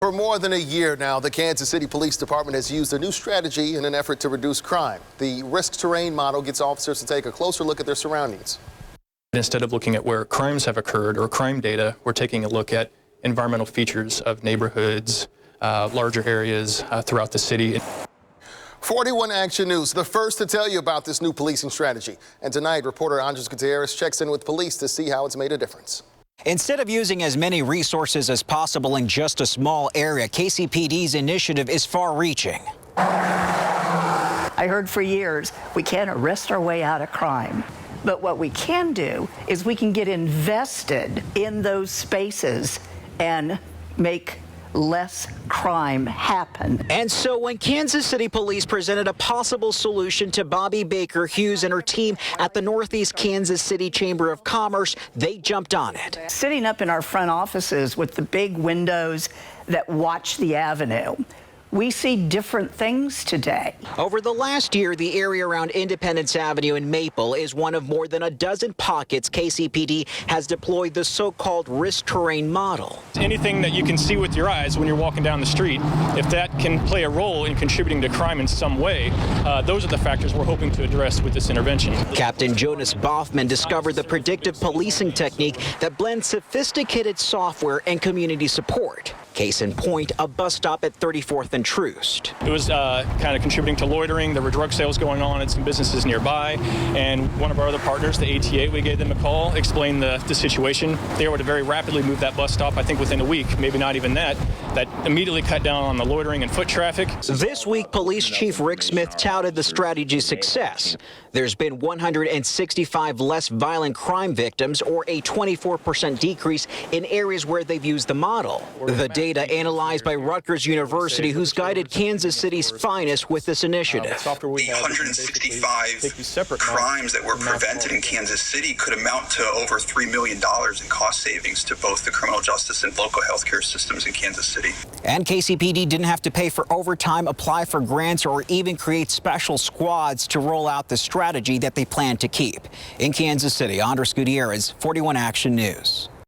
For more than a year now, the Kansas City Police Department has used a new strategy in an effort to reduce crime. The risk terrain model gets officers to take a closer look at their surroundings. Instead of looking at where crimes have occurred or crime data, we're taking a look at environmental features of neighborhoods, larger areas throughout the city. 41 Action News, the first to tell you about this new policing strategy. And tonight, reporter Andres Gutierrez checks in with police to see how it's made a difference. Instead of using as many resources as possible in just a small area, KCPD's initiative is far-reaching. I heard for years, we can't arrest our way out of crime. But what we can do is we can get invested in those spaces and make less crime happen. And so when Kansas City Police presented a possible solution to Bobby Baker Hughes and her team at the Northeast Kansas City Chamber of Commerce, they jumped on it. Sitting up in our front offices with the big windows that watch the avenue, we see different things today. Over the last year, the area around Independence Avenue and Maple is one of more than a dozen pockets KCPD has deployed the so-called risk terrain model. Anything that you can see with your eyes when you're walking down the street, if that can play a role in contributing to crime in some way, those are the factors we're hoping to address with this intervention. Captain Jonas Boffman discovered the predictive policing technique that blends sophisticated software and community support. Case in point, a bus stop at 34th and Troost. It was kind of contributing to loitering. There were drug sales going on at some businesses nearby. And one of our other partners, the ATA, we gave them a call, explained the situation. They were able to very rapidly move that bus stop, I think within a week, maybe not even that immediately cut down on the loitering and foot traffic. This week, Police Chief Rick Smith touted the strategy's success. There's been 165 less violent crime victims, or a 24% decrease in areas where they've used the model. The data analyzed by Rutgers University, who's guided Kansas City's finest with this initiative. The 165 crimes that were prevented in Kansas City could amount to over $3 million in cost savings to both the criminal justice and local healthcare systems in Kansas City. And KCPD didn't have to pay for overtime, apply for grants, or even create special squads to roll out the strategy that they plan to keep. In Kansas City, Andres Gutierrez, 41 Action News.